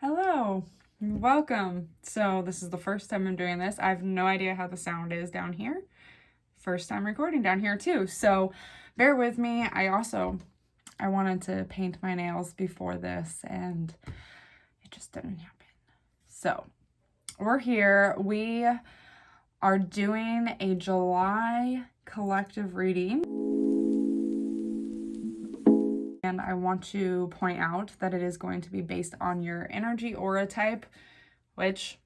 Hello, welcome. So this is the first time I'm doing this. I have no idea how the sound is down here. First time recording down here too. So bear with me. I wanted to paint my nails before this and it just didn't happen. So we're here. We are doing a July collective reading. And I want to point out that it is going to be based on your energy aura type, which,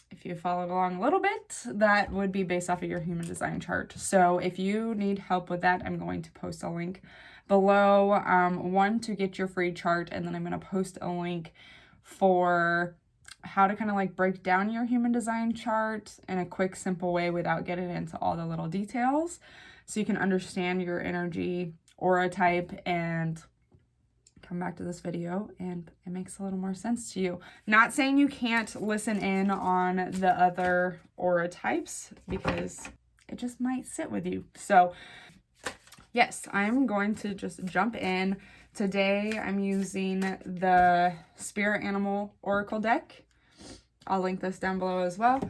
if you followed along a little bit, that would be based off of your human design chart. So if you need help with that, I'm going to post a link below, one to get your free chart, and then I'm going to post a link for how to kind of like break down your human design chart in a quick, simple way without getting into all the little details, so you can understand your energy aura type and come back to this video and it makes a little more sense to you. Not saying you can't listen in on the other aura types because it just might sit with you. So yes, I'm going to just jump in. Today I'm using the Spirit Animal Oracle deck. I'll link this down below as well.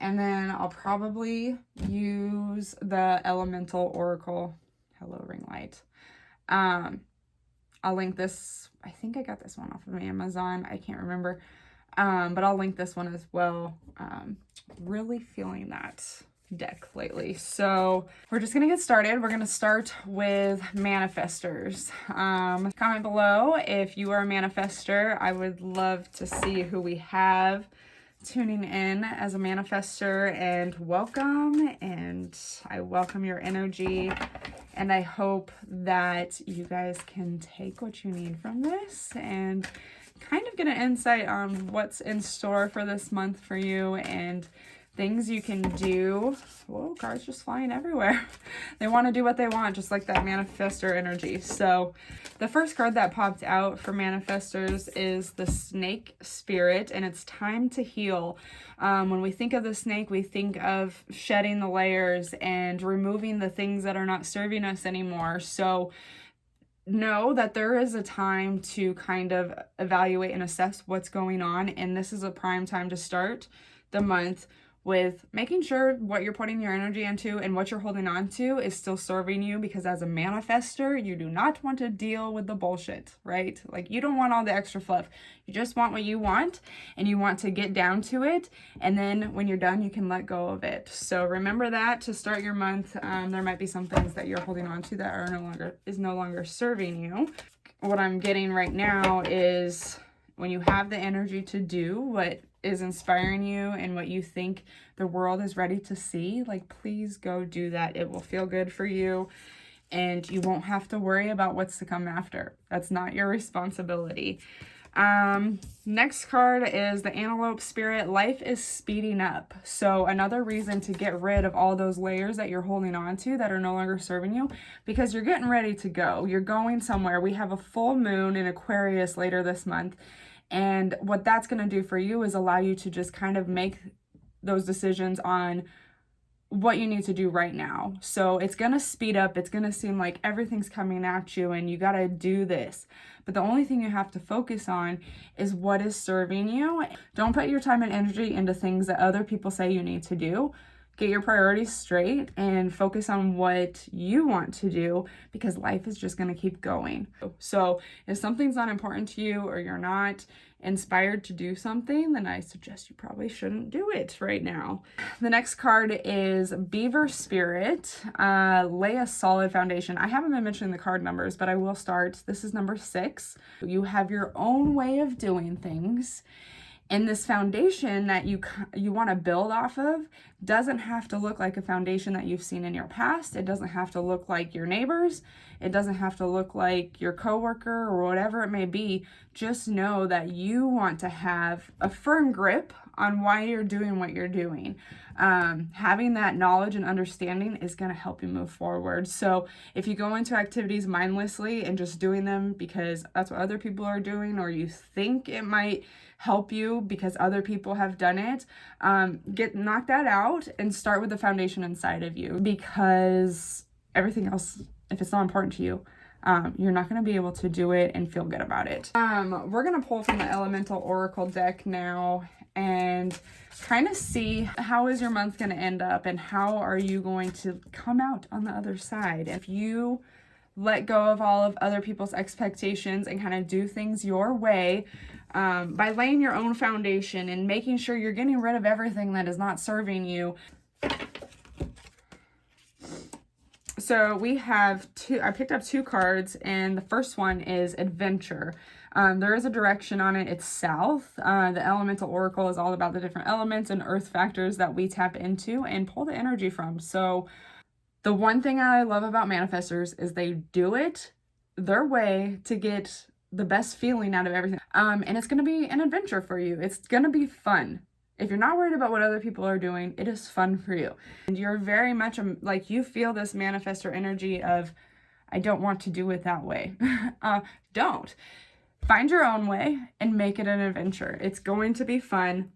And then I'll probably use the Elemental Oracle. Hello, ring light. I'll link this. I think I got this one off of Amazon. I can't remember. But I'll link this one as well. Really feeling that deck lately. So we're just going to get started. We're going to start with Manifestors. Comment below if you are a manifestor. I would love to see who we have tuning in as a manifestor, and welcome. And I welcome your energy. And I hope that you guys can take what you need from this and kind of get an insight on what's in store for this month for you and things you can do. Whoa, cards just flying everywhere. They want to do what they want, just like that manifestor energy. So the first card that popped out for manifestors is the Snake Spirit, and it's time to heal. When we think of the snake, we think of shedding the layers and removing the things that are not serving us anymore. So know that there is a time to kind of evaluate and assess what's going on, and this is a prime time to start the month with making sure what you're putting your energy into and what you're holding on to is still serving you, because as a manifestor, you do not want to deal with the bullshit, right? Like, you don't want all the extra fluff. You just want what you want, and you want to get down to it, and then when you're done, you can let go of it. So remember that to start your month. There might be some things that you're holding on to that are no longer serving you. What I'm getting right now is when you have the energy to do what is inspiring you and what you think the world is ready to see, like, please go do that. It will feel good for you, and you won't have to worry about what's to come after. That's not your responsibility. Next card is the Antelope Spirit. Life is speeding up. So another reason to get rid of all those layers that you're holding on to that are no longer serving you, because you're getting ready to go. You're going somewhere. We have a full moon in Aquarius later this month. And what that's going to do for you is allow you to just kind of make those decisions on what you need to do right now. So it's going to speed up. It's going to seem like everything's coming at you and you got to do this. But the only thing you have to focus on is what is serving you. Don't put your time and energy into things that other people say you need to do. Get your priorities straight and focus on what you want to do, because life is just going to keep going. So if something's not important to you, or you're not inspired to do something, then I suggest you probably shouldn't do it right now. The next card is Beaver Spirit. Lay a solid foundation. I haven't been mentioning the card numbers, but I will start. This is number 6. You have your own way of doing things. And this foundation that you want to build off of doesn't have to look like a foundation that you've seen in your past. It doesn't have to look like your neighbors. It doesn't have to look like your coworker or whatever it may be. Just know that you want to have a firm grip on why you're doing what you're doing. Having that knowledge and understanding is going to help you move forward. So if you go into activities mindlessly and just doing them because that's what other people are doing, or you think it might help you because other people have done it, knock that out and start with the foundation inside of you, because everything else, if it's not important to you, you're not going to be able to do it and feel good about it. We're going to pull from the Elemental Oracle deck now and kind of see how is your month going to end up and how are you going to come out on the other side. If you let go of all of other people's expectations and kind of do things your way, by laying your own foundation and making sure you're getting rid of everything that is not serving you. So we have I picked up 2 cards, and the first one is Adventure. There is a direction on it. It's south. The Elemental Oracle is all about the different elements and earth factors that we tap into and pull the energy from. So the one thing I love about Manifestors is they do it their way to get the best feeling out of everything. And it's going to be an adventure for you. It's going to be fun. If you're not worried about what other people are doing, it is fun for you. And you're very much like, you feel this manifestor energy of, I don't want to do it that way. Don't. Find your own way and make it an adventure. It's going to be fun.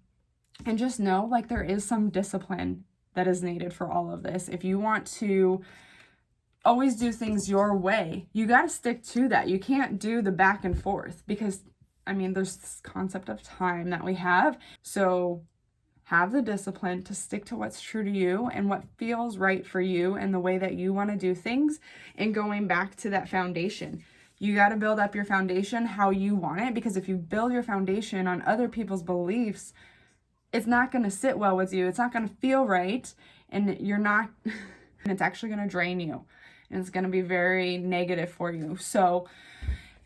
And just know, like, there is some discipline that is needed for all of this. If you want to always do things your way, you got to stick to that. You can't do the back and forth because, I mean, there's this concept of time that we have. So have the discipline to stick to what's true to you and what feels right for you and the way that you want to do things, and going back to that foundation. You got to build up your foundation how you want it, because if you build your foundation on other people's beliefs, it's not going to sit well with you. It's not going to feel right, and you're not, and it's actually going to drain you, and it's going to be very negative for you. So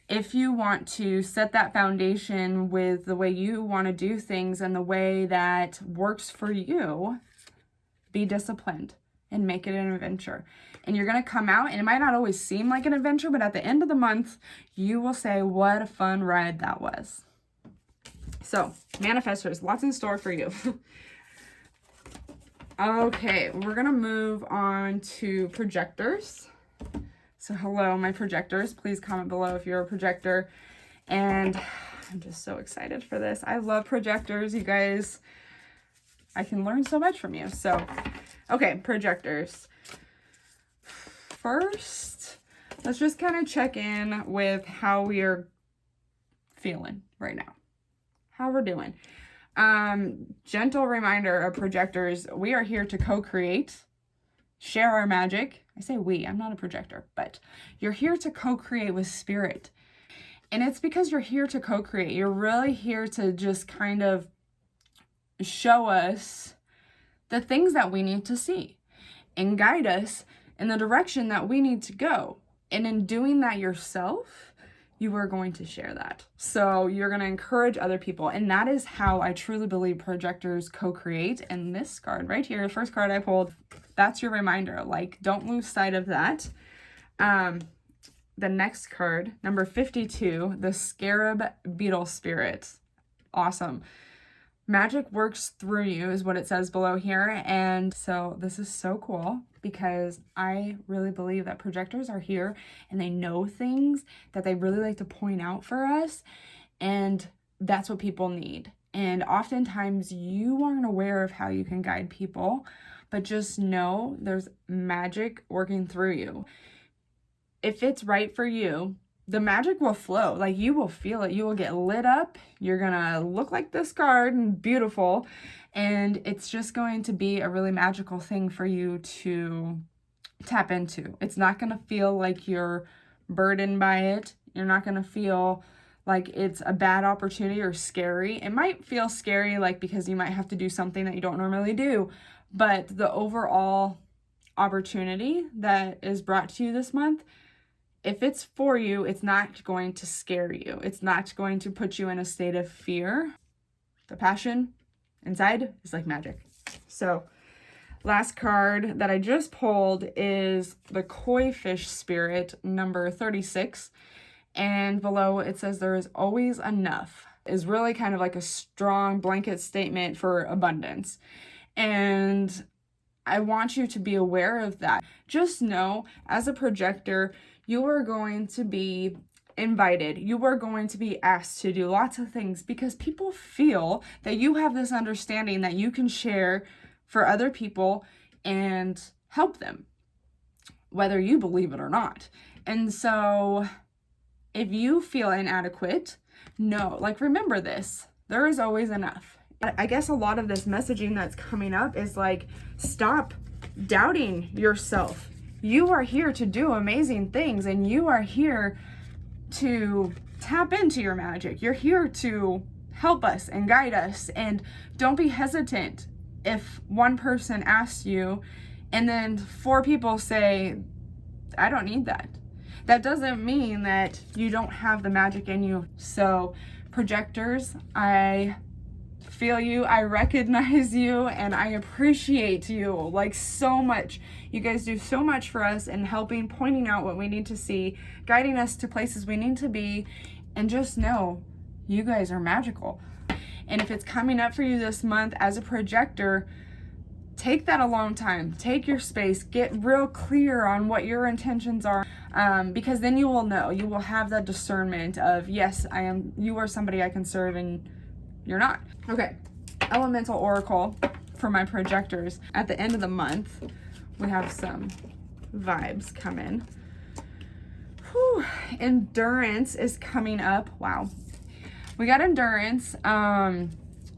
if you want to set that foundation with the way you want to do things and the way that works for you, be disciplined and make it an adventure. And you're going to come out, and it might not always seem like an adventure, but at the end of the month, you will say, what a fun ride that was. So, Manifestors, lots in store for you. Okay, we're going to move on to Projectors. So hello, my projectors. Please comment below if you're a projector. And I'm just so excited for this. I love projectors, you guys. I can learn so much from you. So, okay, projectors. First, let's just kind of check in with how we are feeling right now. How we're doing. Gentle reminder of projectors. We are here to co-create, share our magic. I say we, I'm not a projector, but you're here to co-create with spirit. And it's because you're here to co-create. You're really here to just kind of show us the things that we need to see and guide us in the direction that we need to go. And in doing that yourself, you are going to share that. So you're going to encourage other people. And that is how I truly believe projectors co-create. And this card right here, the first card I pulled, that's your reminder. Like, don't lose sight of that. The next card, number 52, the Scarab Beetle Spirit. Awesome. Magic works through you is what it says below here. And so this is so cool because I really believe that projectors are here and they know things that they really like to point out for us. And that's what people need. And oftentimes you aren't aware of how you can guide people, but just know there's magic working through you. If it's right for you, the magic will flow. Like, you will feel it. You will get lit up. You're going to look like this card and beautiful. And it's just going to be a really magical thing for you to tap into. It's not going to feel like you're burdened by it. You're not going to feel like it's a bad opportunity or scary. It might feel scary, like, because you might have to do something that you don't normally do. But the overall opportunity that is brought to you this month, if it's for you, it's not going to scare you. It's not going to put you in a state of fear. The passion inside is like magic. So, last card that I just pulled is the Koi Fish Spirit, number 36. And below it says there is always enough. Is really kind of like a strong blanket statement for abundance. And I want you to be aware of that. Just know, as a projector, you are going to be invited. You are going to be asked to do lots of things because people feel that you have this understanding that you can share for other people and help them. whether you believe it or not. And so if you feel inadequate, remember this, there is always enough. I guess a lot of this messaging that's coming up is like, stop doubting yourself. You are here to do amazing things, and you are here to tap into your magic. You're here to help us and guide us. And don't be hesitant if one person asks you and then 4 people say, I don't need that. That doesn't mean that you don't have the magic in you. So projectors, I feel you, I recognize you, and I appreciate you like so much. You guys do so much for us in helping, pointing out what we need to see, guiding us to places we need to be, and just know you guys are magical. And if it's coming up for you this month as a projector, take that alone time, take your space, get real clear on what your intentions are, because then you will know, you will have that discernment of, yes, you are somebody I can serve, and you're not. Okay, elemental oracle for my projectors. At the end of the month, we have some vibes come in. Whew. Endurance is coming up. Wow. We got endurance.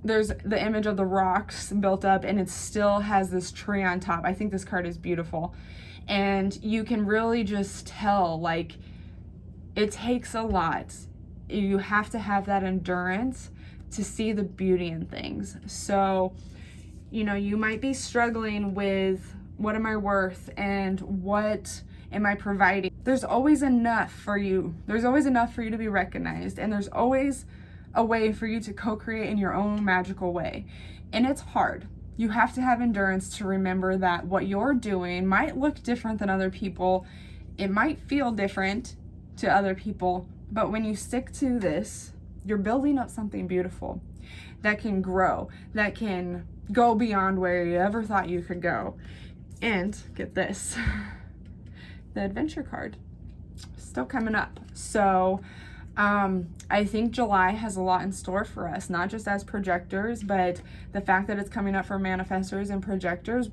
There's the image of the rocks built up, and it still has this tree on top. I think this card is beautiful. And you can really just tell, like, it takes a lot. You have to have that endurance to see the beauty in things. So, you might be struggling with, what am I worth and what am I providing? There's always enough for you. There's always enough for you to be recognized, and there's always a way for you to co-create in your own magical way. And it's hard. You have to have endurance to remember that what you're doing might look different than other people. It might feel different to other people, but when you stick to this, you're building up something beautiful that can grow, that can go beyond where you ever thought you could go. And get this, the adventure card still coming up. So I think July has a lot in store for us, not just as projectors, but the fact that it's coming up for manifestors and projectors.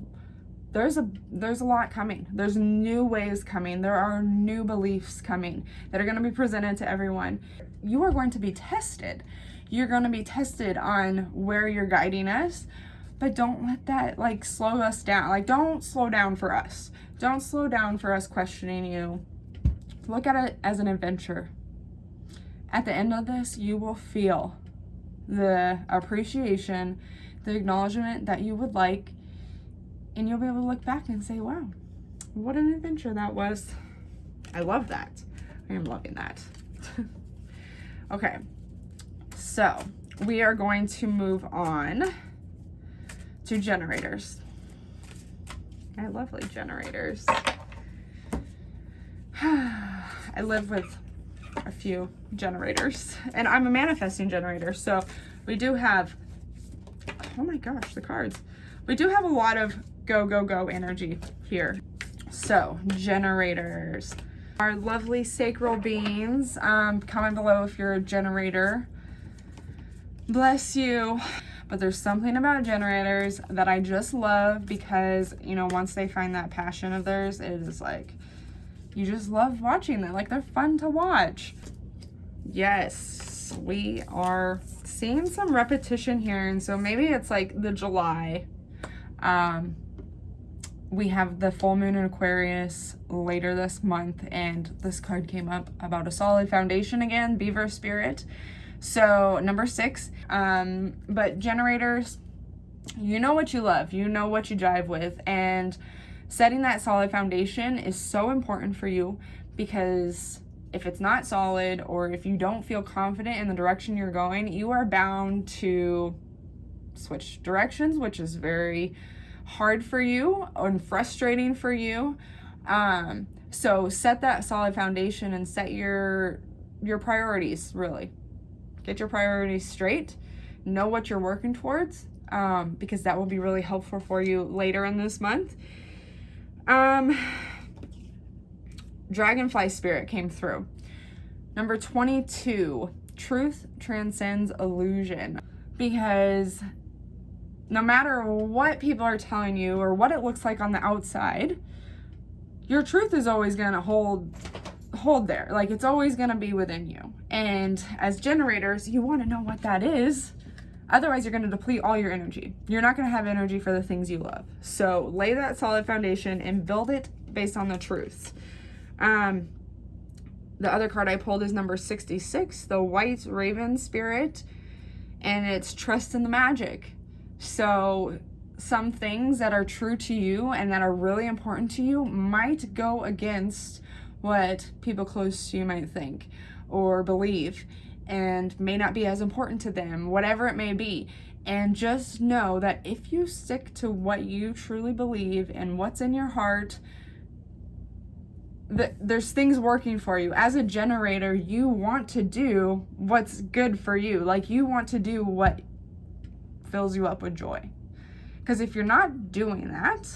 There's a lot coming. There's new ways coming. There are new beliefs coming that are going to be presented to everyone. You are going to be tested. You're going to be tested on where you're guiding us, but don't let that slow us down. Don't slow down for us. Don't slow down for us questioning you. Look at it as an adventure. At the end of this, you will feel the appreciation, the acknowledgement that you would like, and you'll be able to look back and say, wow, what an adventure that was. I love that. I am loving that. Okay, so we are going to move on to generators. I lovely generators. I live with a few generators, and I'm a manifesting generator, so we do have, oh my gosh, the cards. We do have a lot of go, go, go energy here. So generators, our lovely sacral beings, comment below if you're a generator. Bless you. But there's something about generators that I just love, because once they find that passion of theirs, it is like, you just love watching them. They're fun to watch. Yes, we are seeing some repetition here, and so maybe it's the July. We have the full moon in Aquarius later this month, and this card came up about a solid foundation again, Beaver Spirit. So number 6, but generators, you know what you love, you know what you jive with, and setting that solid foundation is so important for you, because if it's not solid, or if you don't feel confident in the direction you're going, you are bound to switch directions, which is very hard for you and frustrating for you. So set that solid foundation and set your priorities, really. Get your priorities straight. Know what you're working towards, because that will be really helpful for you later in this month. Dragonfly spirit came through. Number 22, truth transcends illusion. Because no matter what people are telling you or what it looks like on the outside, your truth is always going to hold there. Like, it's always going to be within you. And as generators, you want to know what that is. Otherwise, you're going to deplete all your energy. You're not going to have energy for the things you love. So lay that solid foundation and build it based on the truth. The other card I pulled is number 66, the White Raven Spirit, and it's trust in the magic. So some things that are true to you and that are really important to you might go against what people close to you might think or believe, and may not be as important to them, whatever it may be. And just know that if you stick to what you truly believe and what's in your heart, there's things working for you. As a generator, you want to do what's good for you. Like, you want to do what fills you up with joy. Because if you're not doing that,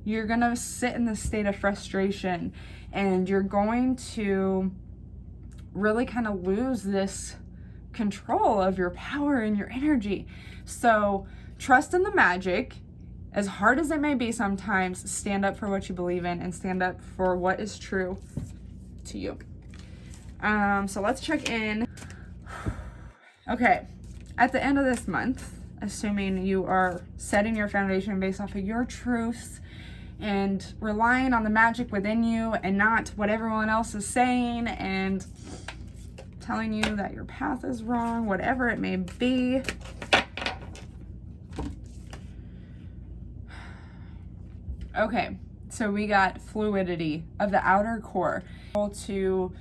you're going to sit in this state of frustration, and you're going to really kind of lose this control of your power and your energy. So trust in the magic. As hard as it may be sometimes, stand up for what you believe in and stand up for what is true to you. So let's check in. Okay, at the end of this month, assuming you are setting your foundation based off of your truths and relying on the magic within you and not what everyone else is saying and telling you that your path is wrong, whatever it may be. Okay, so we got fluidity of the outer core to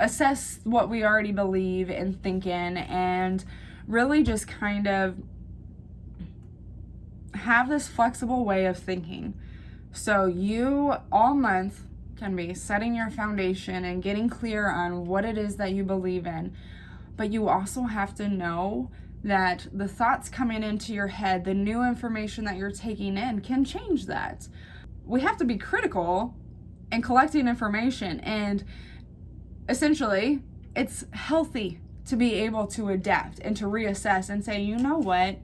assess what we already believe and think in, and really just kind of have this flexible way of thinking. So you all month can be setting your foundation and getting clear on what it is that you believe in, but you also have to know that the thoughts coming into your head, the new information that you're taking in, can change that. We have to be critical in collecting information, and essentially it's healthy to be able to adapt and to reassess and say, you know what,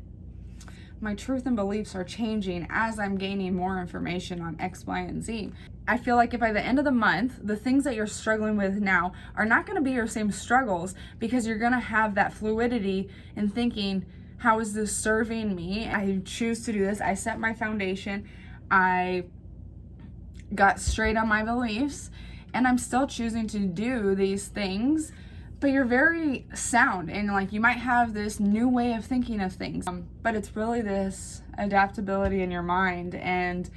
my truth and beliefs are changing as I'm gaining more information on X, Y, and Z. I feel like if by the end of the month, the things that you're struggling with now are not going to be your same struggles, because you're going to have that fluidity in thinking, how is this serving me? I choose to do this. I set my foundation. I got straight on my beliefs, and I'm still choosing to do these things. But you're very sound, and like, you might have this new way of thinking of things, but it's really this adaptability in your mind, and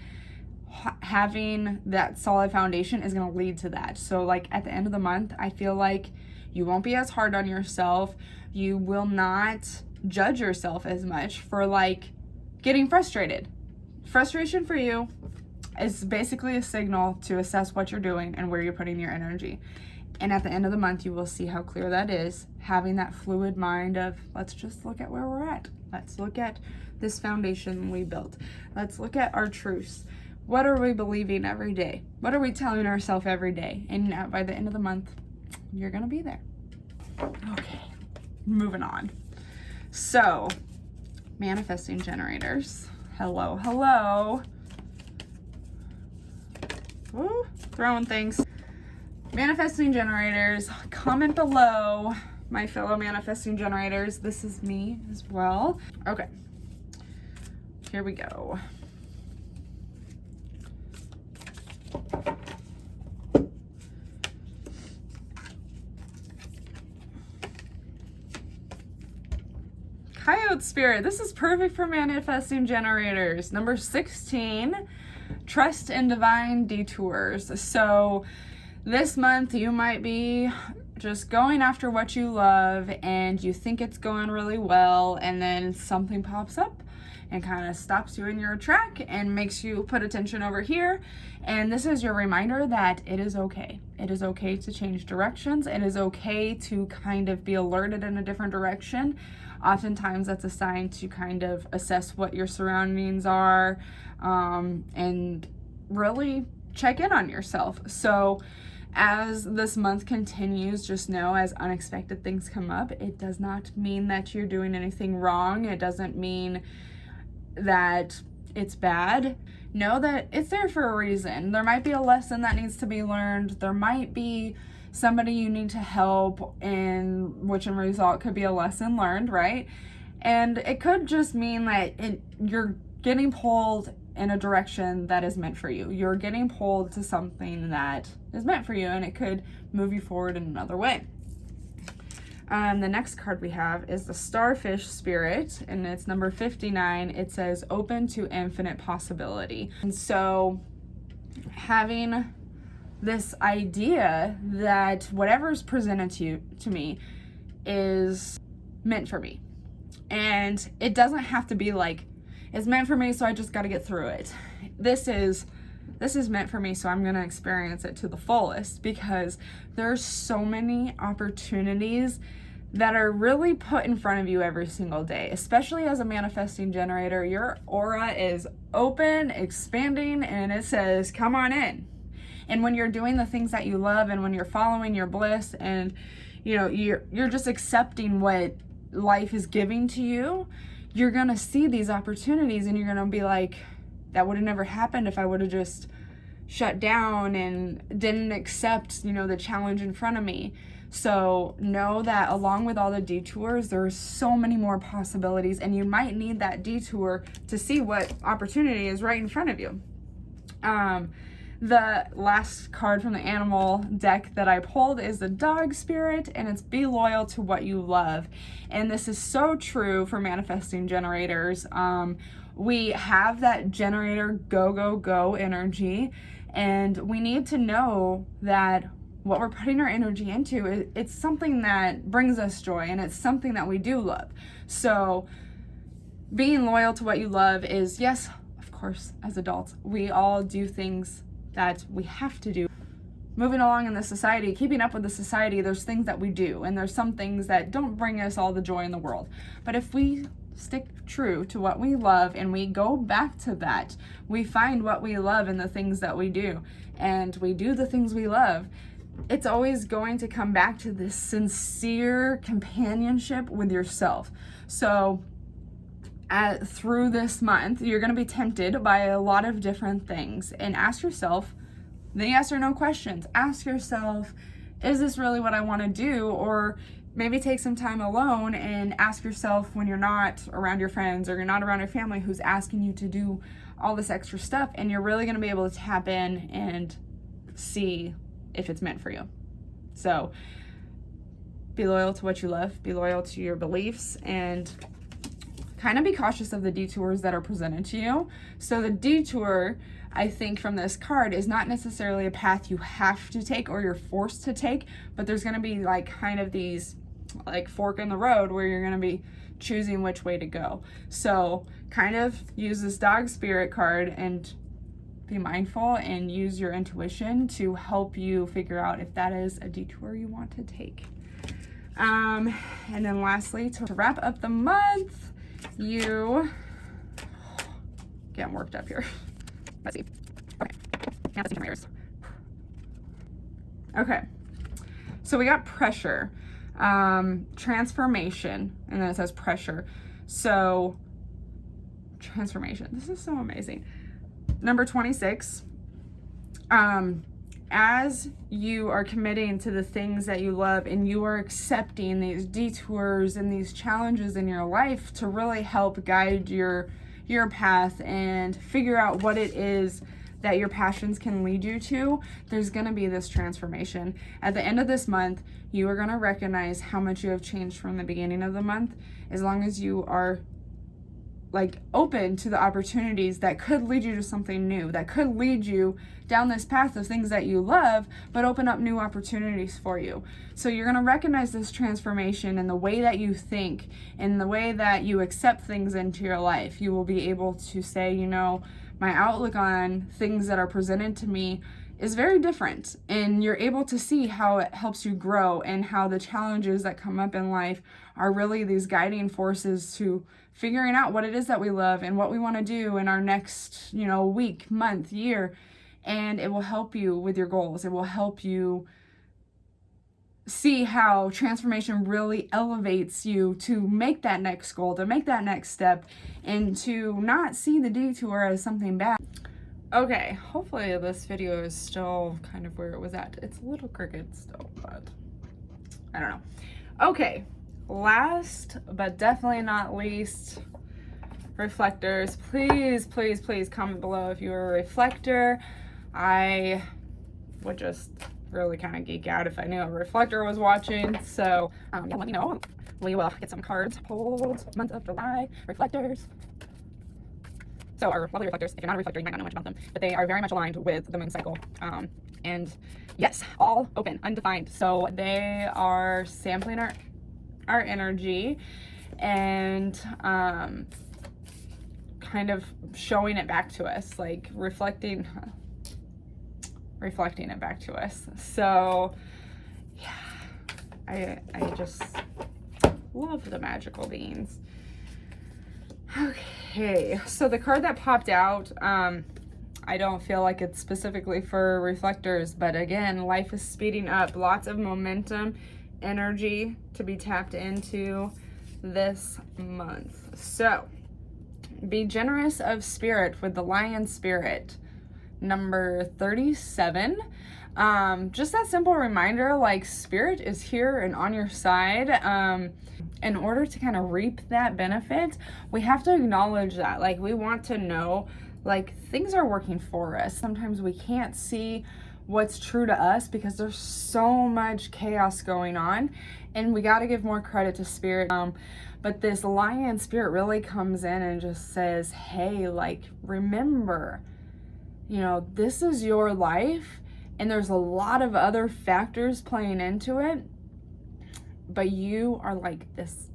having that solid foundation is going to lead to that. So like, at the end of the month, I feel like you won't be as hard on yourself. You will not judge yourself as much for like getting frustrated. Frustration for you is basically a signal to assess what you're doing and where you're putting your energy. And at the end of the month, you will see how clear that is, having that fluid mind of, let's just look at where we're at. Let's look at this foundation we built. Let's look at our truths. What are we believing every day? What are we telling ourselves every day? And by the end of the month, you're going to be there. Okay, moving on. So, manifesting generators. Hello, hello. Woo, throwing things. Manifesting generators, comment below, my fellow manifesting generators. This is me as well. Okay, here we go. Coyote Spirit, this is perfect for manifesting generators. Number 16, trust in divine detours. So this month you might be just going after what you love and you think it's going really well, and then something pops up and kind of stops you in your track and makes you put attention over here. And this is your reminder that it is okay. It is okay to change directions. It is okay to kind of be alerted in a different direction. Oftentimes that's a sign to kind of assess what your surroundings are, and really check in on yourself. So as this month continues, just know, as unexpected things come up, it does not mean that you're doing anything wrong. It doesn't mean that it's bad. know that it's there for a reason. There might be a lesson that needs to be learned. There might be somebody you need to help, which in result could be a lesson learned, right? And it could just mean that you're getting pulled in a direction that is meant for you. You're getting pulled to something that is meant for you, and it could move you forward in another way. The next card we have is the Starfish Spirit, and it's number 59. It says, open to infinite possibility. And so having this idea that whatever's presented to me is meant for me. And it doesn't have to be like, it's meant for me, so I just got to get through it. This is meant for me, so I'm going to experience it to the fullest, because there's so many opportunities that are really put in front of you every single day. Especially as a manifesting generator, your aura is open, expanding, and it says, come on in. And when you're doing the things that you love, and when you're following your bliss, and you're just accepting what life is giving to you, you're gonna see these opportunities, and you're gonna be like, that would have never happened if I would have just shut down and didn't accept, the challenge in front of me. So know that along with all the detours, there's so many more possibilities, and you might need that detour to see what opportunity is right in front of you. The last card from the animal deck that I pulled is the Dog Spirit, and it's be loyal to what you love. And this is so true for manifesting generators. We have that generator go, go, go energy, and we need to know that what we're putting our energy into, it's something that brings us joy, and it's something that we do love. So being loyal to what you love is, yes, of course, as adults, we all do things that we have to do. Moving along in the society, keeping up with the society, there's things that we do, and there's some things that don't bring us all the joy in the world. But if we stick true to what we love and we go back to that, we find what we love in the things that we do, and we do the things we love, it's always going to come back to this sincere companionship with yourself. So through this month, you're going to be tempted by a lot of different things, and ask yourself the yes or no questions. Ask yourself, is this really what I want to do? Or maybe take some time alone and ask yourself, when you're not around your friends or you're not around your family who's asking you to do all this extra stuff, and you're really going to be able to tap in and see if it's meant for you. So be loyal to what you love, be loyal to your beliefs, and kind of be cautious of the detours that are presented to you. So the detour, I think, from this card is not necessarily a path you have to take or you're forced to take, but there's going to be like kind of these like fork in the road where you're going to be choosing which way to go. So kind of use this Dog Spirit card and be mindful and use your intuition to help you figure out if that is a detour you want to take. And then lastly, to wrap up the month, you getting worked up here. Let's see. Okay. Okay. So we got pressure, transformation, and then it says pressure. So transformation. This is so amazing. Number 26. As you are committing to the things that you love, and you are accepting these detours and these challenges in your life to really help guide your path and figure out what it is that your passions can lead you to, there's going to be this transformation. At the end of this month, you are going to recognize how much you have changed from the beginning of the month, as long as you are like open to the opportunities that could lead you to something new, that could lead you down this path of things that you love, but open up new opportunities for you. So you're going to recognize this transformation in the way that you think, in the way that you accept things into your life. You will be able to say, my outlook on things that are presented to me is very different, and you're able to see how it helps you grow, and how the challenges that come up in life are really these guiding forces to figuring out what it is that we love and what we want to do in our next, week, month, year. And it will help you with your goals. It will help you see how transformation really elevates you to make that next goal, to make that next step, and to not see the detour as something bad. Okay, hopefully this video is still kind of where it was at. It's a little crooked still, but I don't know. Okay, last but definitely not least, reflectors. Please, please, please comment below if you're a reflector. I would just really kind of geek out if I knew a reflector was watching. So yeah, let me know. We will get some cards pulled. Month of July, reflectors. So our lovely reflectors, if you're not a reflector, you might not know much about them, but they are very much aligned with the moon cycle. And yes, all open, undefined. So they are sampling our energy and kind of showing it back to us, like reflecting it back to us. So yeah, I just love the magical beings. Okay, so the card that popped out, I don't feel like it's specifically for reflectors, but again, life is speeding up. Lots of momentum, energy to be tapped into this month. So, be generous of spirit with the Lion Spirit, number 37. Just that simple reminder, like, spirit is here and on your side. In order to kind of reap that benefit, we have to acknowledge that. Like, we want to know, like, things are working for us. Sometimes we can't see what's true to us because there's so much chaos going on, and we got to give more credit to spirit. But this Lion Spirit really comes in and just says, hey, like, remember, you know, this is your life, and there's a lot of other factors playing into it, but you are like this,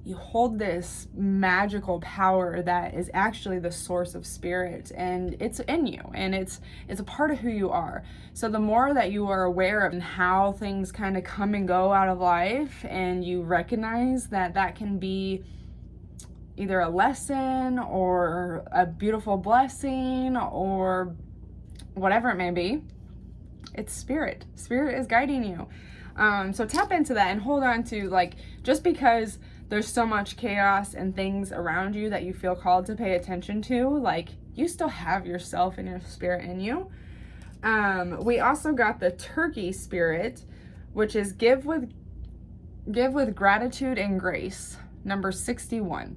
you hold this magical power that is actually the source of spirit, and it's in you, and it's a part of who you are. So the more that you are aware of how things kind of come and go out of life, and you recognize that that can be either a lesson or a beautiful blessing or whatever it may be, it's spirit. Spirit is guiding you. So tap into that and hold on to, like, just because there's so much chaos and things around you that you feel called to pay attention to, like, you still have yourself and your spirit in you. We also got the Turkey Spirit, which is give with gratitude and grace, number 61.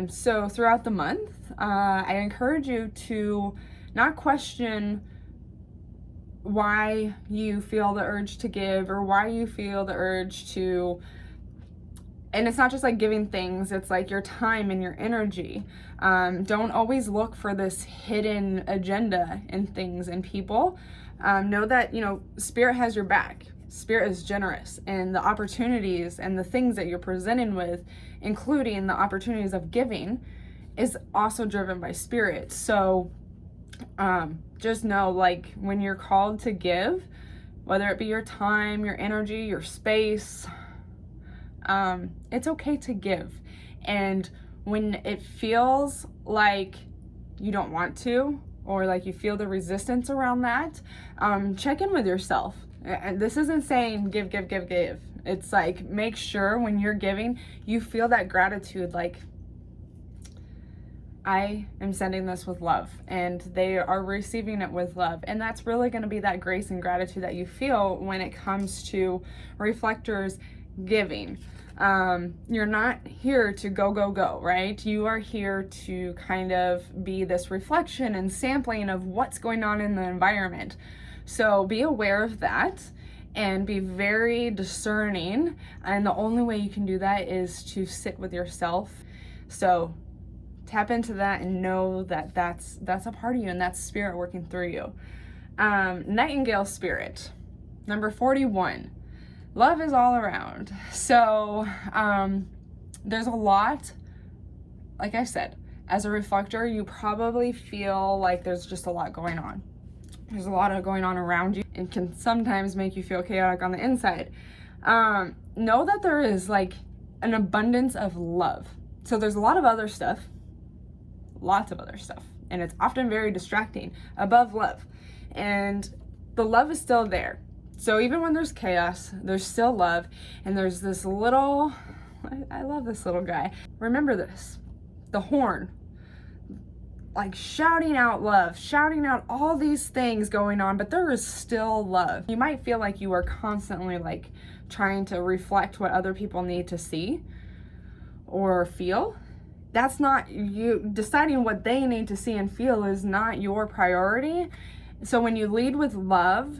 So throughout the month, I encourage you to not question why you feel the urge to give or why you feel the urge to, and it's not just like giving things, it's like your time and your energy. Don't always look for this hidden agenda in things and people. Know that, you know, spirit has your back. Spirit is generous, and the opportunities and the things that you're presented with, including the opportunities of giving, is also driven by spirit. So just know, like, when you're called to give, whether it be your time, your energy, your space, it's okay to give. And when it feels like you don't want to, or like you feel the resistance around that, check in with yourself. And this isn't saying give. It's like, make sure when you're giving, you feel that gratitude, like, I am sending this with love, and they are receiving it with love. And that's really going to be that grace and gratitude that you feel when it comes to reflectors giving. You're not here to go, right? You are here to kind of be this reflection and sampling of what's going on in the environment. So be aware of that and be very discerning. And the only way you can do that is to sit with yourself. So tap into that and know that that's a part of you, and that's spirit working through you. Nightingale Spirit, number 41. Love is all around. So there's a lot, like I said, as a reflector, you probably feel like there's just a lot going on. There's a lot going on around you, and can sometimes make you feel chaotic on the inside. Know that there is like an abundance of love. So there's a lot of other stuff, lots of other stuff, and it's often very distracting above love, and the love is still there. So even when there's chaos, there's still love, and there's this little, I love this little guy. Remember this, the horn, like shouting out love, shouting out all these things going on, but there is still love. You might feel like you are constantly like trying to reflect what other people need to see or feel. That's not you. Deciding what they need to see and feel is not your priority. So when you lead with love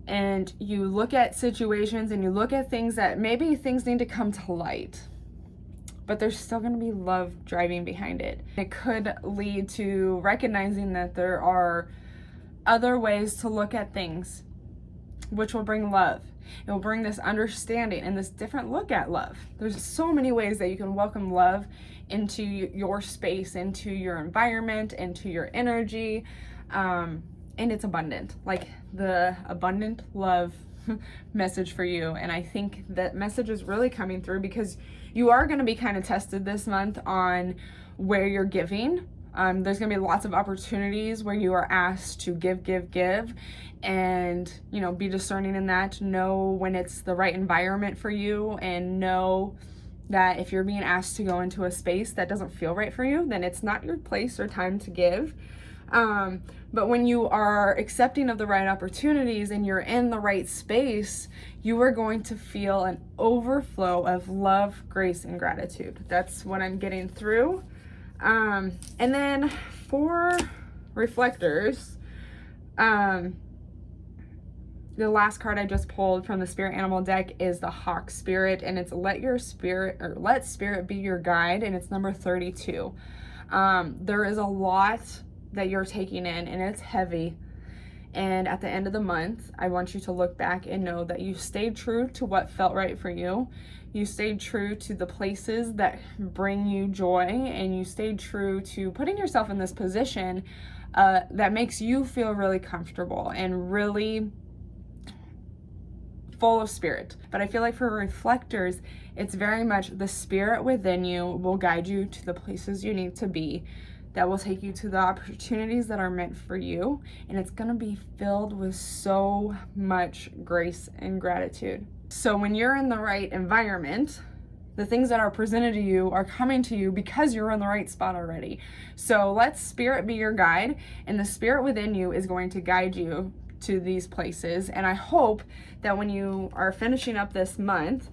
and you look at situations and you look at things that maybe things need to come to light, but there's still going to be love driving behind it. It could lead to recognizing that there are other ways to look at things, which will bring love. It will bring this understanding and this different look at love. There's so many ways that you can welcome love into your space, into your environment, into your energy, and it's abundant. Like the abundant love message for you. And I think that message is really coming through because you are going to be kind of tested this month on where you're giving. There's going to be lots of opportunities where you are asked to give, and, you know, be discerning in that, know when it's the right environment for you, and know that if you're being asked to go into a space that doesn't feel right for you, then it's not your place or time to give. But when you are accepting of the right opportunities and you're in the right space, you are going to feel an overflow of love, grace, and gratitude. That's what I'm getting through. And then for reflectors, the last card I just pulled from the spirit animal deck is the hawk spirit, and it's let spirit be your guide, and it's number 32. There is a lot that you're taking in, and it's heavy. And at the end of the month, I want you to look back and know that you stayed true to what felt right for you. You stayed true to the places that bring you joy, and you stayed true to putting yourself in this position that makes you feel really comfortable and really full of spirit. But I feel like for reflectors, it's very much the spirit within you will guide you to the places you need to be, that will take you to the opportunities that are meant for you, and it's gonna be filled with so much grace and gratitude. So when you're in the right environment, the things that are presented to you are coming to you because you're in the right spot already. So let spirit be your guide, and the spirit within you is going to guide you to these places. And I hope that when you are finishing up this month,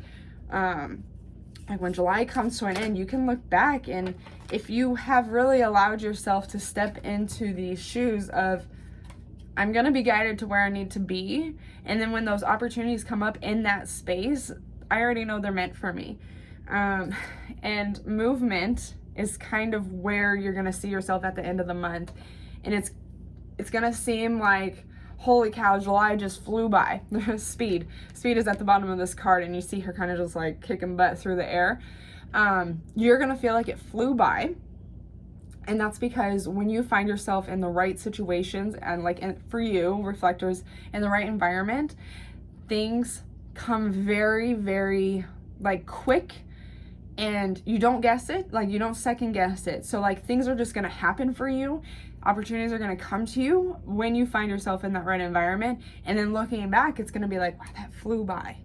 like when July comes to an end, you can look back, and if you have really allowed yourself to step into these shoes of, I'm gonna be guided to where I need to be, and then when those opportunities come up in that space, I already know they're meant for me. And movement is kind of where you're gonna see yourself at the end of the month, and it's gonna seem like, holy cow, July just flew by. Speed is at the bottom of this card, and you see her kind of just like kicking butt through the air. You're gonna feel like it flew by, and that's because when you find yourself in the right situations, and like for you reflectors, in the right environment, things come very, very like quick, and you don't guess it, like you don't second guess it. So like things are just gonna happen for you. Opportunities are going to come to you when you find yourself in that right environment, and then looking back, it's going to be like, wow, that flew by.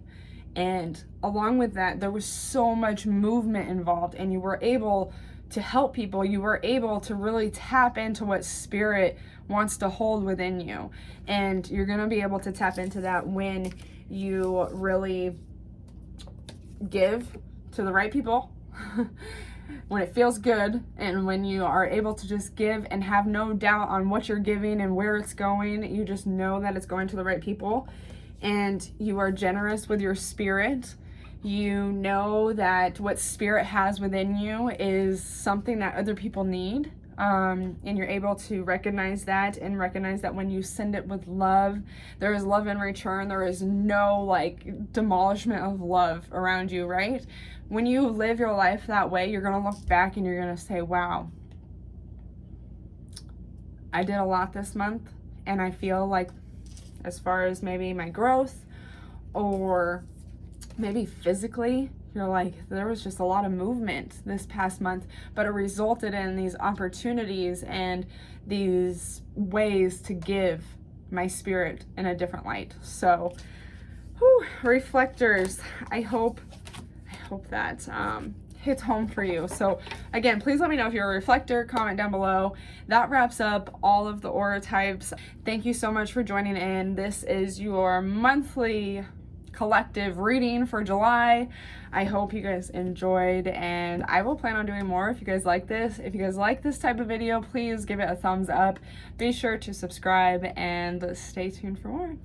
And along with that, there was so much movement involved, and you were able to help people. You were able to really tap into what spirit wants to hold within you, and you're going to be able to tap into that when you really give to the right people. When it feels good, and when you are able to just give and have no doubt on what you're giving and where it's going, you just know that it's going to the right people, and you are generous with your spirit. You know that what spirit has within you is something that other people need, and you're able to recognize that, and recognize that when you send it with love, there is love in return. There is no like demolishment of love around you, right? When you live your life that way, you're going to look back and you're going to say, wow, I did a lot this month, and I feel like as far as maybe my growth, or maybe physically, you're like, there was just a lot of movement this past month, but it resulted in these opportunities and these ways to give my spirit in a different light. So, reflectors, I hope that hits home for you. So again, please let me know if you're a reflector, comment down below. That wraps up all of the aura types. Thank you so much for joining in. This is your monthly collective reading for July. I hope you guys enjoyed, and I will plan on doing more if you guys like this. If you guys like this type of video, please give it a thumbs up. Be sure to subscribe and stay tuned for more.